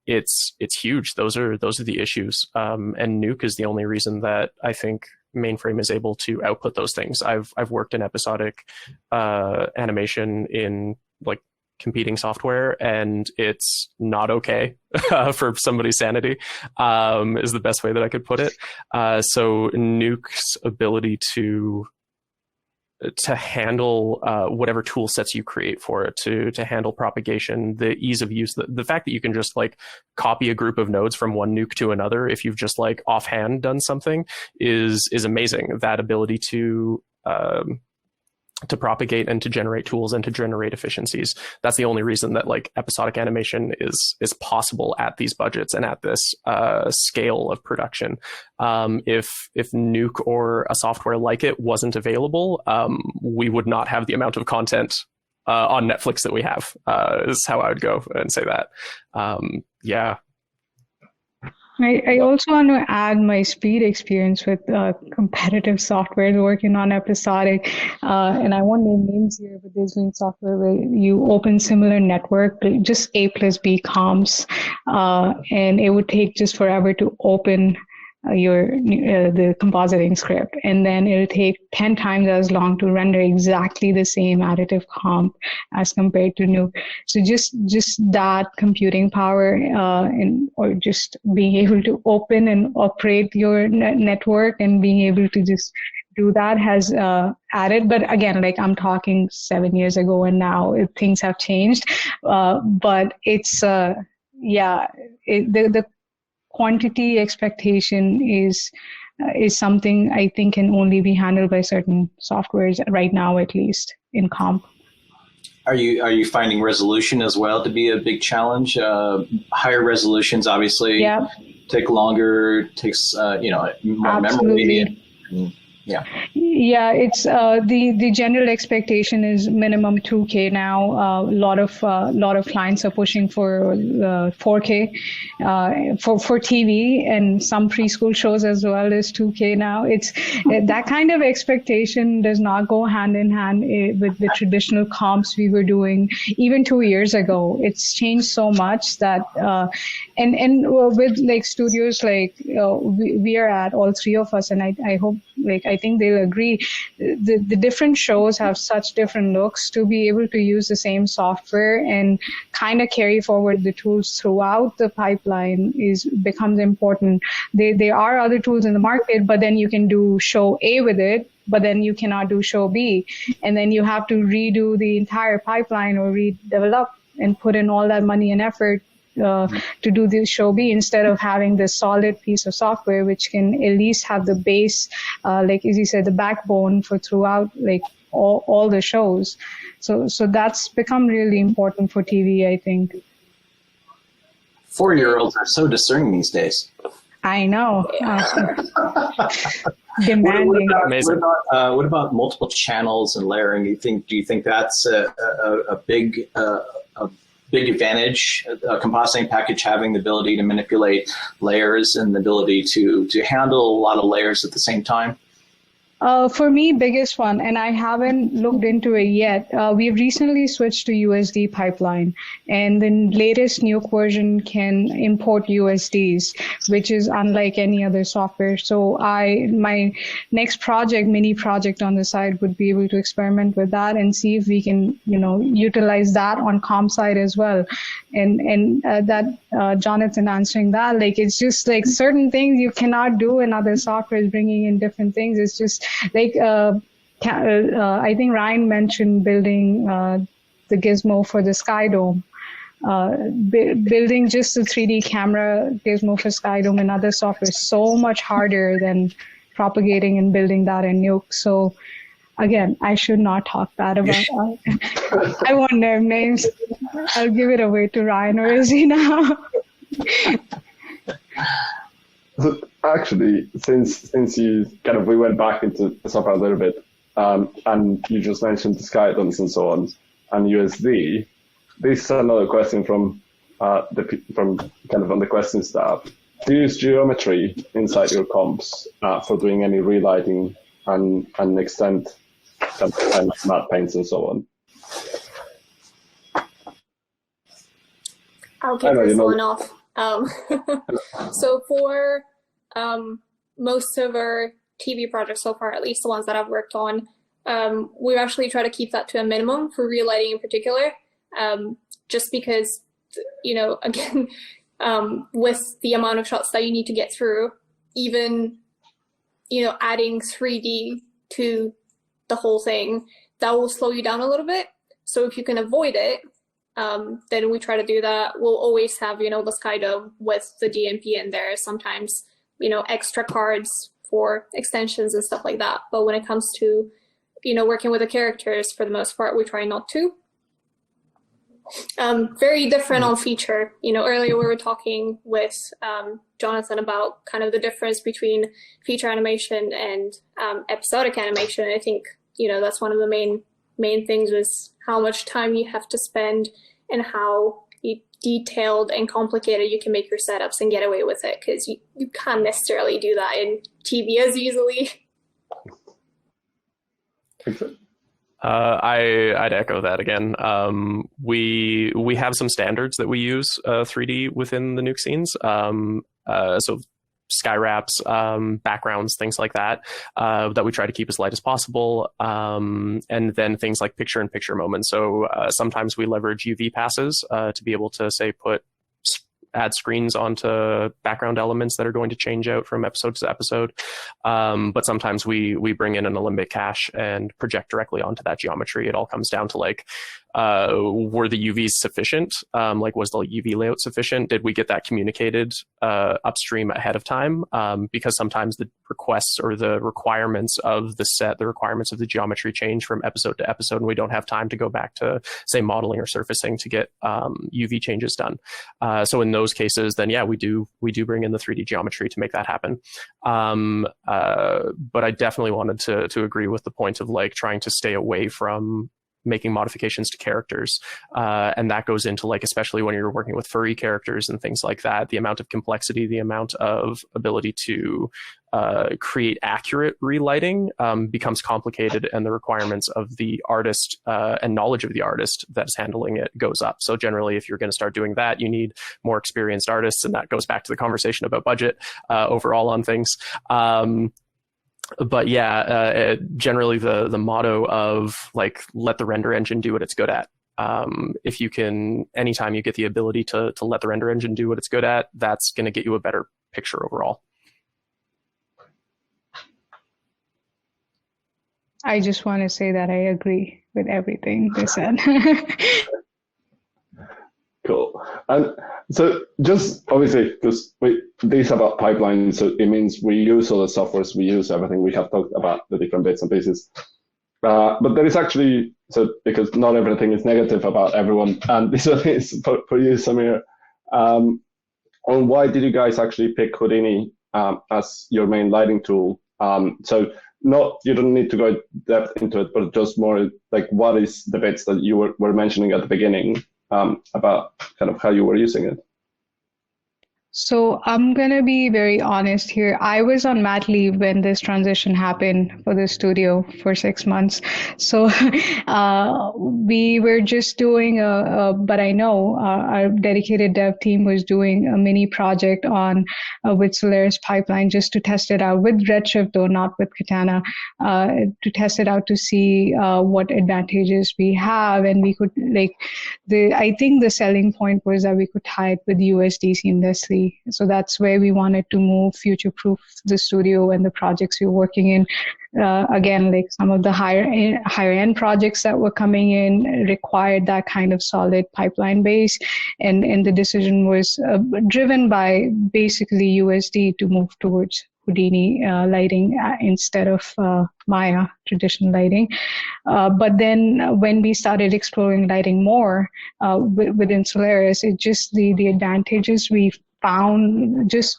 it's huge. Those are the issues. And Nuke is the only reason that I think Mainframe is able to output those things. I've worked in episodic animation in competing software, and it's not okay for somebody's sanity, is the best way that I could put it. So Nuke's ability to handle whatever tool sets you create for it, to handle propagation, the ease of use, the fact that you can just like copy a group of nodes from one Nuke to another if you've just like offhand done something is amazing. That ability to propagate and to generate tools and to generate efficiencies. That's the only reason that like episodic animation is possible at these budgets and at this scale of production. If Nuke or a software like it wasn't available, we would not have the amount of content on Netflix that we have, is how I would go and say that. Yeah. I also want to add my speed experience with competitive software working on episodic, and I won't name names here, but there's been software where you open similar network, just A+B comps, and it would take just forever to open the compositing script, and then it'll take 10 times as long to render exactly the same additive comp as compared to Nuke. So just that computing power or just being able to open and operate your network and being able to just do that has added. But again, like I'm talking 7 years ago, and now things have changed. But it's the quantity expectation is something I think can only be handled by certain softwares right now, at least in comp. Are you finding resolution as well to be a big challenge? Higher resolutions obviously take longer, takes more Absolutely. memory. Yeah, it's the general expectation is minimum 2K now. A lot of clients are pushing for 4K for TV, and some preschool shows as well as 2K now. It's that kind of expectation does not go hand in hand with the traditional comps we were doing even 2 years ago. It's changed so much that and with like studios like we are at, all three of us, and I hope I think they'll agree, the different shows have such different looks. To be able to use the same software and kind of carry forward the tools throughout the pipeline becomes important. There are other tools in the market, but then you can do show A with it, but then you cannot do show B. And then you have to redo the entire pipeline or redevelop and put in all that money and effort to do the show B, instead of having this solid piece of software which can at least have the base, like Izzy said, the backbone for throughout like all the shows. So that's become really important for TV, I think. 4-year-olds are so discerning these days. I know. Demanding. What about multiple channels and layering? Do you think that's a big advantage, a compositing package having the ability to manipulate layers and the ability to handle a lot of layers at the same time? For me, biggest one, and I haven't looked into it yet. We've recently switched to USD pipeline, and the latest Nuke version can import USDs, which is unlike any other software. So my next mini project on the side would be able to experiment with that and see if we can, utilize that on comp side as well. And that Jonathan answering that, like, it's just like certain things you cannot do in other softwares, bringing in different things. It's just like, I think Ryan mentioned building the gizmo for the Sky Dome. Building just a 3D camera gizmo for Sky Dome and other software is so much harder than propagating and building that in Nuke. So again, I should not talk bad about I won't name names. I'll give it away to Ryan or Izzy now. So actually, since you we went back into the software a little bit, and you just mentioned the Sky Domes and so on, and USD, this is another question from on the questions tab. Do you use geometry inside your comps for doing any relighting and extend like matte paints and so on? I'll kick this one off. So for most of our TV projects so far, at least the ones that I've worked on, we've actually tried to keep that to a minimum for relighting in particular, just because, again, with the amount of shots that you need to get through, even, adding 3D to the whole thing, that will slow you down a little bit. So if you can avoid it, then we try to do that. We'll always have, the Sky Dome with the DMP in there. Sometimes, extra cards for extensions and stuff like that. But when it comes to, working with the characters, for the most part, we try not to. Very different on feature. Earlier we were talking with Jonathan about kind of the difference between feature animation and episodic animation. And I think, that's one of the main things is how much time you have to spend and how detailed and complicated you can make your setups and get away with it, because you can't necessarily do that in TV as easily. I'd echo that again. We have some standards that we use 3D within the Nuke scenes. So sky wraps, backgrounds, things like that, that we try to keep as light as possible. And then things like picture-in-picture moments. So sometimes we leverage UV passes to be able to, say, add screens onto background elements that are going to change out from episode to episode. But sometimes we bring in an Alembic cache and project directly onto that geometry. It all comes down to were the UVs sufficient? Was the UV layout sufficient? Did we get that communicated upstream ahead of time? Because sometimes the requests or the requirements of the set, the requirements of the geometry change from episode to episode, and we don't have time to go back to, say, modeling or surfacing to get UV changes done. So in those cases, then yeah, we do bring in the 3D geometry to make that happen. But I definitely wanted to agree with the point of trying to stay away from making modifications to characters. And that goes into especially when you're working with furry characters and things like that, the amount of complexity, the amount of ability to create accurate relighting becomes complicated, and the requirements of the artist and knowledge of the artist that is handling it goes up. So generally, if you're going to start doing that, you need more experienced artists, and that goes back to the conversation about budget overall on things. But yeah, generally the motto of let the render engine do what it's good at. If you can, anytime you get the ability to let the render engine do what it's good at, that's going to get you a better picture overall. I just want to say that I agree with everything they said. Cool. And so just obviously, because these are about pipelines, so it means we use all the softwares, we use everything. We have talked about the different bits and pieces. But there is actually, so because not everything is negative about everyone, and this one is for you, Sumira, on why did you guys actually pick Houdini as your main lighting tool? So you don't need to go depth into it, but just more what is the bits that you were mentioning at the beginning about kind of how you were using it? So I'm going to be very honest here. I was on mat leave when this transition happened for the studio for 6 months. So we were just doing but I know our dedicated dev team was doing a mini project on with Solaris Pipeline just to test it out with Redshift, though not with Katana, to test it out to see what advantages we have. And we could I think the selling point was that we could tie it with USD seamlessly. So that's where we wanted to move, future-proof the studio and the projects we were working in. Again, some of the higher-end projects that were coming in required that kind of solid pipeline base. And the decision was driven by basically USD to move towards Houdini lighting instead of Maya, traditional lighting. But then when we started exploring lighting more within Solaris, it just the advantages we found, just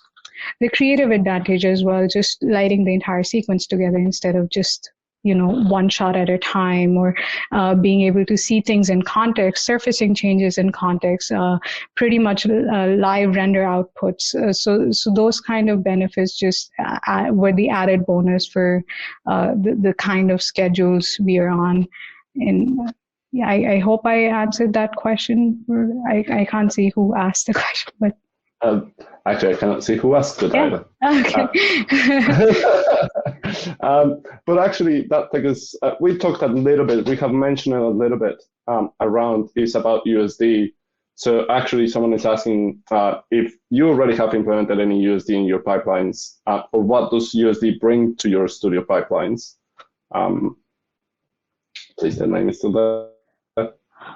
the creative advantage as well, just lighting the entire sequence together instead of just one shot at a time, or being able to see things in context, surfacing changes in context, pretty much live render outputs. So those kind of benefits just were the added bonus for the kind of schedules we are on. And yeah, I hope I answered that question. I can't see who asked the question, but. Actually, I cannot see who asked it either. Okay. But actually, that because we talked a little bit, we have mentioned it a little bit around is about USD. So actually, someone is asking if you already have implemented any USD in your pipelines, or what does USD bring to your studio pipelines? Please tell me, Mr. There.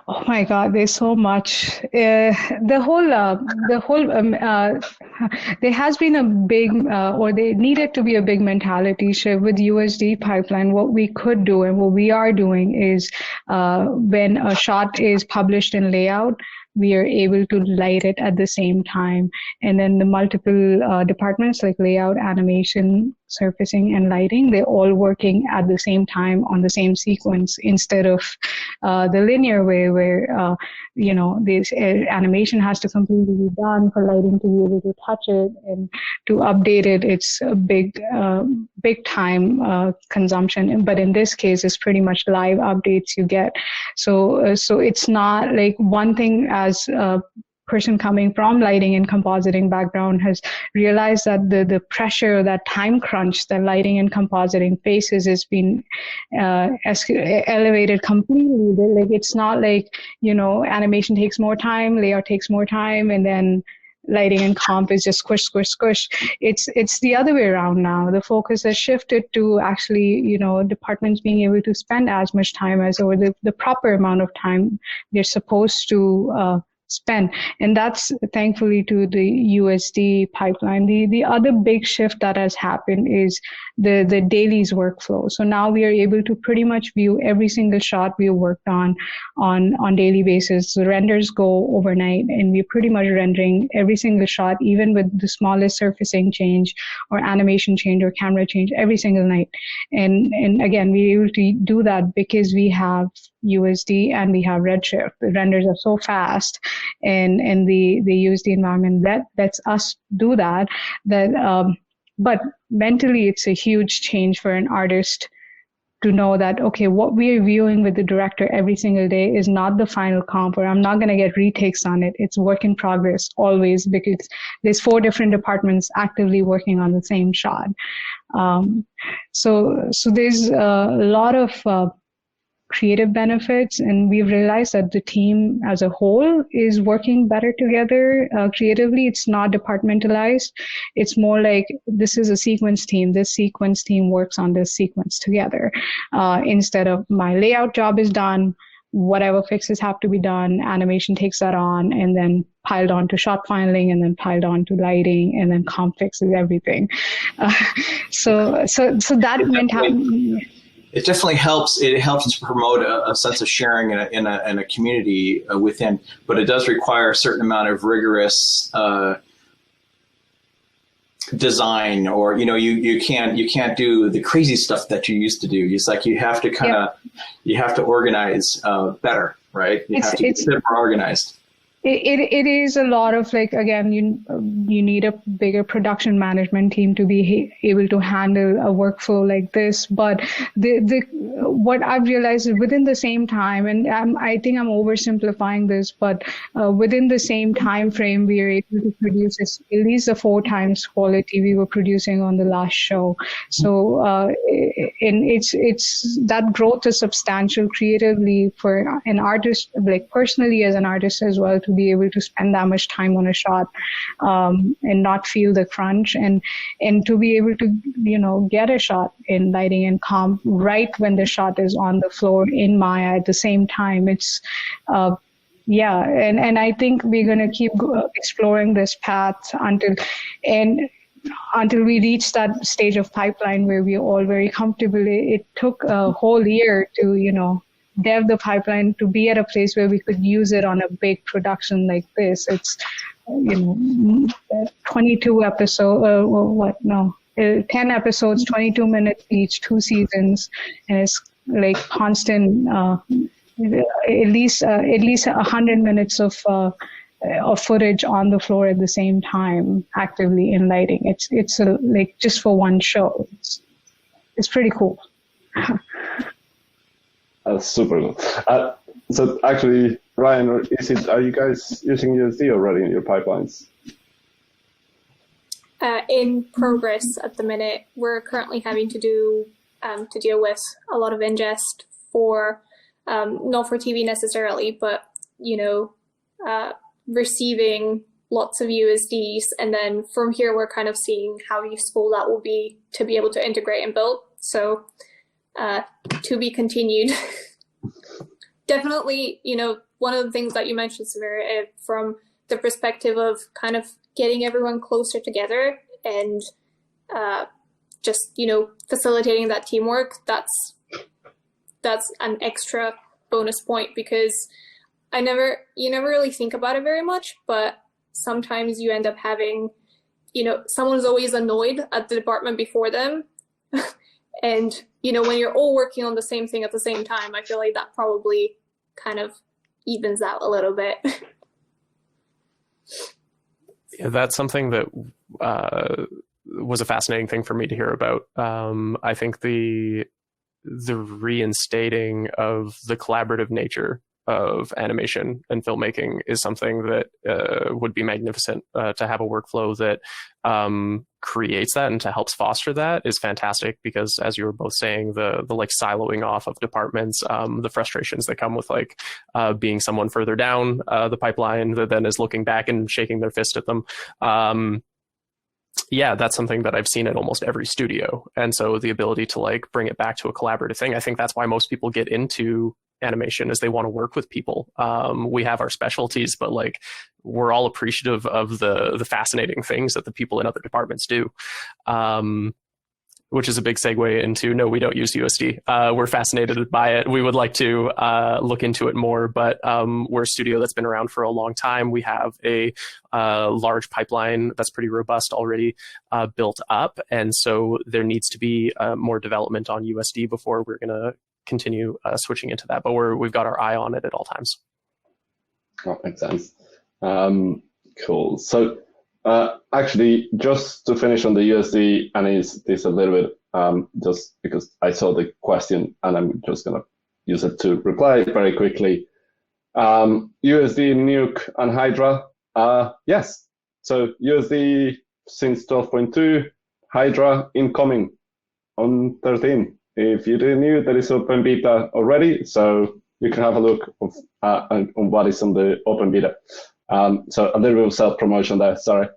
Oh my God, there's so much. There has been a big, or there needed to be a big mentality shift with USD pipeline. What we could do and what we are doing is when a shot is published in layout, we are able to light it at the same time. And then the multiple departments like layout, animation, surfacing, and lighting, they're all working at the same time on the same sequence instead of the linear way where, this animation has to completely be done for lighting to be able to touch it, and to update it, it's a big time consumption. But in this case, it's pretty much live updates you get. So it's not like one thing as person coming from lighting and compositing background has realized that the pressure, that time crunch that lighting and compositing faces has been elevated completely. Like, it's not like, animation takes more time, layout takes more time, and then lighting and comp is just squish, squish, squish. It's the other way around now. The focus has shifted to actually, departments being able to spend as much time as, or the proper amount of time they're supposed to spend. And that's thankfully to the USD pipeline. The other big shift that has happened is the dailies workflow. So now we are able to pretty much view every single shot we worked on daily basis. The renders go overnight, and we're pretty much rendering every single shot, even with the smallest surfacing change or animation change or camera change, every single night. And again, we're able to do that because we have USD and we have Redshift. The renders are so fast, and the USD environment that lets us do that. But mentally, it's a huge change for an artist to know that, okay, what we are viewing with the director every single day is not the final comp, or I'm not going to get retakes on it. It's work in progress always, because there's 4 different departments actively working on the same shot. So there's a lot of creative benefits, and we've realized that the team as a whole is working better together creatively. It's not departmentalized. It's more like, this is a sequence team. This sequence team works on this sequence together. Instead of my layout job is done, whatever fixes have to be done, animation takes that on, and then piled on to shot filing, and then piled on to lighting, and then comp fixes everything. So that mentality. It definitely helps. It helps to promote a sense of sharing in a community within, but it does require a certain amount of rigorous design, or you can't do the crazy stuff that you used to do. It's like you have to you have to organize better, right? You have to get a bit more organized. It is a lot of, like, again, you need a bigger production management team to be able to handle a workflow like this. But what I've realized is within the same time, and I think I'm oversimplifying this, but within the same time frame, we are able to produce at least the 4 times quality we were producing on the last show. So and it's that growth is substantial creatively for an artist, like personally as an artist as well, to be able to spend that much time on a shot and not feel the crunch, and to be able to get a shot in lighting and comp right when the shot is on the floor in Maya at the same time. It's and I think we're going to keep exploring this path until we reach that stage of pipeline where we're all very comfortable. It took a whole year to dev the pipeline to be at a place where we could use it on a big production like this. It's 22 episodes, 10 episodes, 22 minutes each, 2 seasons, and it's like constant at least 100 minutes of footage on the floor at the same time, actively in lighting. It's like just for one show. It's pretty cool. That's super good. So actually, Ryan or Izzy, are you guys using USD already in your pipelines? In progress at the minute. We're currently having to deal with a lot of ingest for, not for TV necessarily, but, receiving lots of USDs. And then from here, we're kind of seeing how useful that will be to be able to integrate and build. So to be continued. definitely, one of the things that you mentioned, Sumira, from the perspective of kind of getting everyone closer together and just, facilitating that teamwork, that's an extra bonus point, because you never really think about it very much, but sometimes you end up having, someone's always annoyed at the department before them. And, when you're all working on the same thing at the same time, I feel like that probably kind of evens out a little bit. Yeah, that's something that was a fascinating thing for me to hear about. I think the reinstating of the collaborative nature of animation and filmmaking is something that would be magnificent. To have a workflow that creates that and to helps foster that is fantastic, because as you were both saying, the like siloing off of departments, the frustrations that come with like being someone further down the pipeline that then is looking back and shaking their fist at them. Yeah, that's something that I've seen at almost every studio. And so the ability to like bring it back to a collaborative thing, I think that's why most people get into animation, is they want to work with people. We have our specialties, but like we're all appreciative of the fascinating things that the people in other departments do. Which is a big segue into, no, we don't use USD. We're fascinated by it. We would like to look into it more, but we're a studio that's been around for a long time. We have a large pipeline that's pretty robust already built up. And so there needs to be more development on USD before we're going to continue switching into that. But we've got our eye on it at all times. Oh, makes sense. Cool. So actually, just to finish on the USD, and is a little bit just because I saw the question, and I'm just gonna use it to reply very quickly. USD, Nuke, and Hydra. Yes. So USD since 12.2, Hydra incoming on 13. If you didn't know, there is open beta already, so you can have a look on what is on the open beta. So a little bit of self-promotion there, sorry.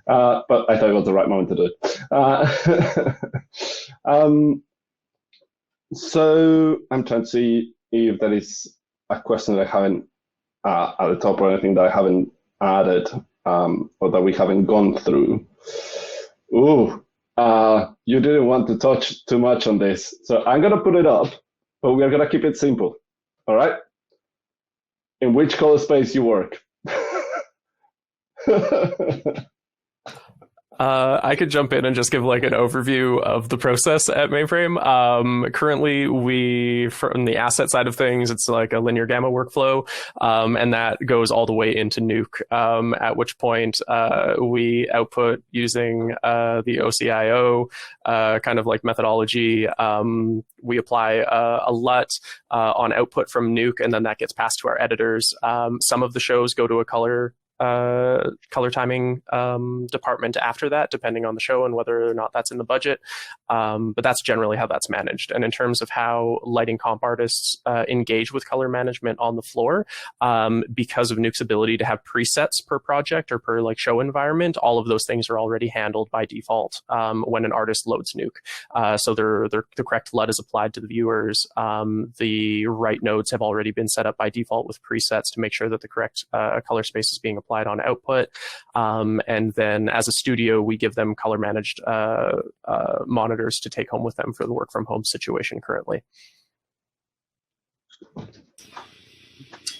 But I thought it was the right moment to do it. So I'm trying to see if there is a question that I haven't at the top, or anything that I haven't added or that we haven't gone through. Ooh, you didn't want to touch too much on this. So I'm going to put it up, but we're going to keep it simple. All right? In which color space you work? I could jump in and just give like an overview of the process at Mainframe. Currently, from the asset side of things, it's like a linear gamma workflow, and that goes all the way into Nuke, at which point we output using the OCIO kind of like methodology. We apply a LUT on output from Nuke, and then that gets passed to our editors. Some of the shows go to a color timing department after that, depending on the show and whether or not that's in the budget. But that's generally how that's managed. And in terms of how lighting comp artists engage with color management on the floor, because of Nuke's ability to have presets per project or per like show environment, all of those things are already handled by default when an artist loads Nuke. So the correct LUT is applied to the viewers. The right nodes have already been set up by default with presets to make sure that the correct color space is being applied on output. And then as a studio, we give them color managed monitors to take home with them for the work from home situation currently.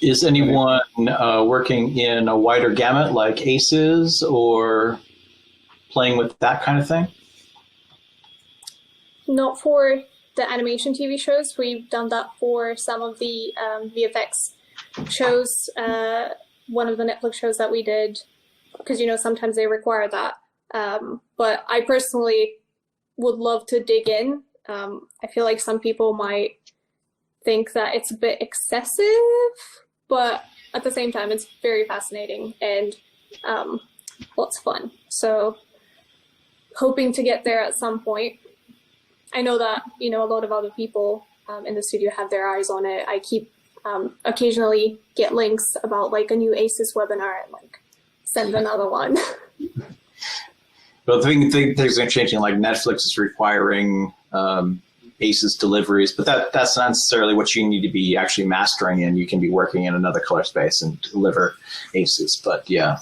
Is anyone working in a wider gamut like ACEs or playing with that kind of thing? Not for the animation TV shows. We've done that for some of the VFX shows. One of the Netflix shows that we did, because sometimes they require that. But I personally would love to dig in. I feel like some people might think that it's a bit excessive, but at the same time, it's very fascinating and lots of fun. So hoping to get there at some point. I know that, a lot of other people in the studio have their eyes on it. I keep occasionally get links about like a new ACES webinar and like send another one. But I think things are changing. Like Netflix is requiring ACES deliveries, but that's not necessarily what you need to be actually mastering in. You can be working in another color space and deliver ACES, but yeah.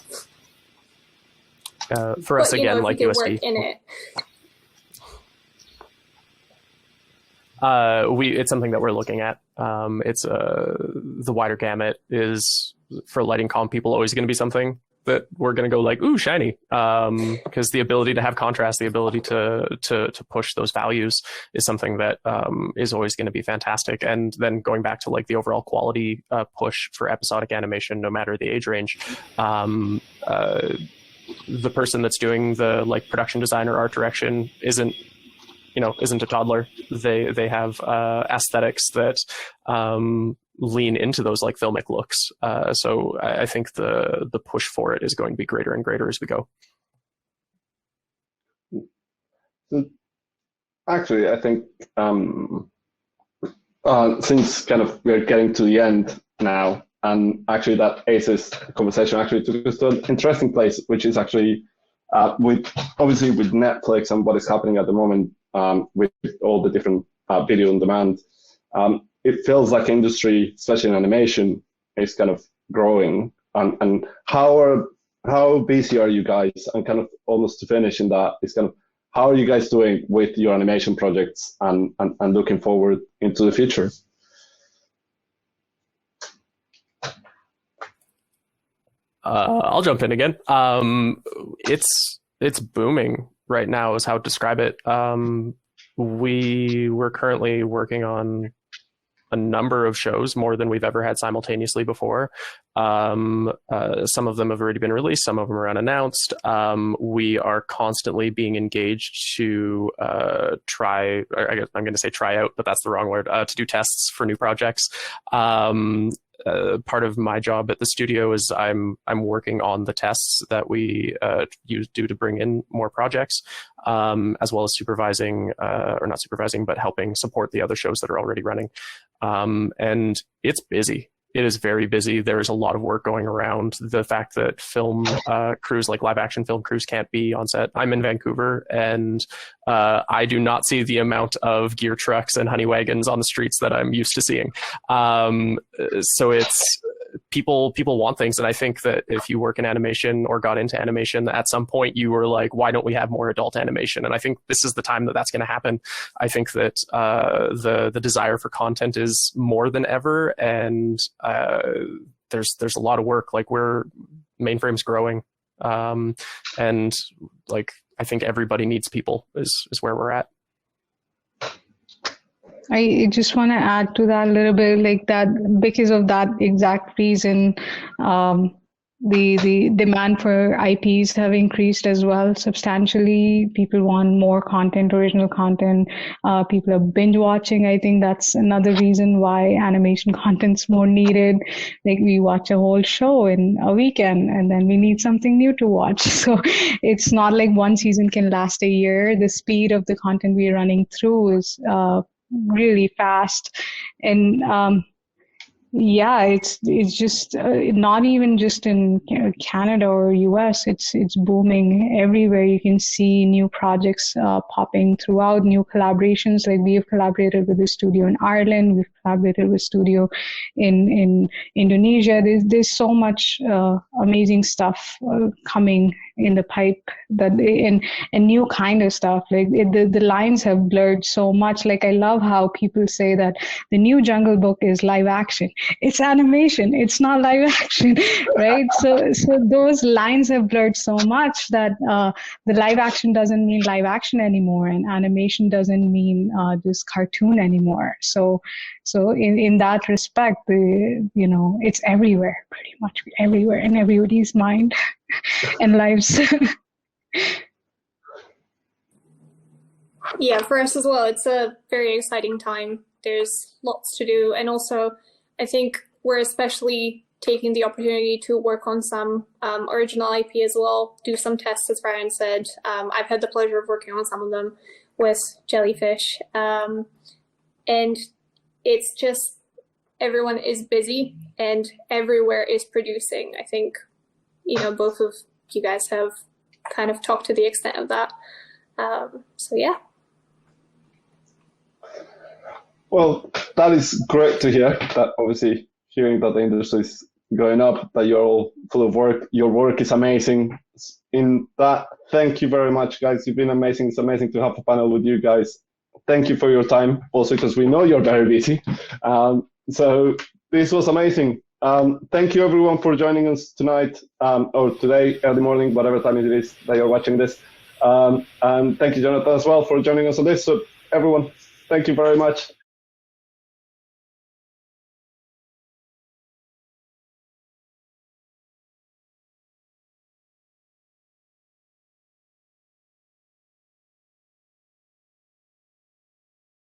For us, but, again, like USD. In it. It's something that we're looking at. It's the wider gamut is, for lighting comp people, always going to be something that we're going to go like, ooh, shiny, because the ability to have contrast, the ability to push those values is something that is always going to be fantastic. And then going back to like the overall quality push for episodic animation, no matter the age range, the person that's doing the like production design or art direction isn't a toddler. They have aesthetics that lean into those like filmic looks. So I think the push for it is going to be greater and greater as we go. So actually, I think since kind of we're getting to the end now, and actually that ACES conversation actually took us to an interesting place, which is actually with Netflix and what is happening at the moment with all the different video on demand. It feels like industry, especially in animation, is kind of growing. And how busy are you guys? And kind of almost to finish in that is kind of how are you guys doing with your animation projects and looking forward into the future? I'll jump in again. It's booming right now is how to describe it. We're currently working on a number of shows, more than we've ever had simultaneously before. Some of them have already been released. Some of them are unannounced. We are constantly being engaged to try, or I guess I'm going to say try out, but that's the wrong word, to do tests for new projects. Part of my job at the studio is I'm working on the tests that we do to bring in more projects, as well as supervising, or not supervising, but helping support the other shows that are already running. And it's busy. It is very busy. There's a lot of work going around. The fact that film crews, like live action film crews, can't be on set. I'm in Vancouver, and I do not see the amount of gear trucks and honey wagons on the streets that I'm used to seeing. So it's people want things. And I think that if you work in animation or got into animation, at some point you were like, why don't we have more adult animation? And I think this is the time that that's going to happen. I think that the desire for content is more than ever. And there's a lot of work. Like Mainframe's growing. And like, I think everybody needs people is where we're at. I just want to add to that a little bit, like that, because of that exact reason, the demand for IPs have increased as well substantially. People want more content, original content. People are binge watching. I think that's another reason why animation content's more needed. Like we watch a whole show in a weekend and then we need something new to watch. So it's not like one season can last a year. The speed of the content we're running through is really fast. And yeah, it's just not even just in Canada or US. It's booming everywhere. You can see new projects popping throughout, new collaborations. Like we have collaborated with a studio in Ireland. We've collaborated with a studio in Indonesia. There's so much amazing stuff coming in the pipe, that and new kind of stuff. Like the lines have blurred so much. Like I love how people say that the new Jungle Book is live action. It's animation. It's not live action, right? So those lines have blurred so much that the live action doesn't mean live action anymore, and animation doesn't mean just cartoon anymore. So in that respect, it's everywhere, pretty much everywhere, in everybody's mind and lives. Yeah, for us as well, it's a very exciting time. There's lots to do, and also I think we're especially taking the opportunity to work on some original IP as well, do some tests, as Ryan said. I've had the pleasure of working on some of them with Jellyfish. And it's just, everyone is busy and everywhere is producing. I think, both of you guys have kind of talked to the extent of that. So yeah. Well, that is great to hear. That obviously hearing that the industry is going up, that you're all full of work. Your work is amazing. In that, thank you very much, guys. You've been amazing. It's amazing to have a panel with you guys. Thank you for your time, also because we know you're very busy. So this was amazing. Thank you, everyone, for joining us tonight or today, early morning, whatever time it is that you're watching this. And thank you, Jonathan, as well, for joining us on this. So everyone, thank you very much.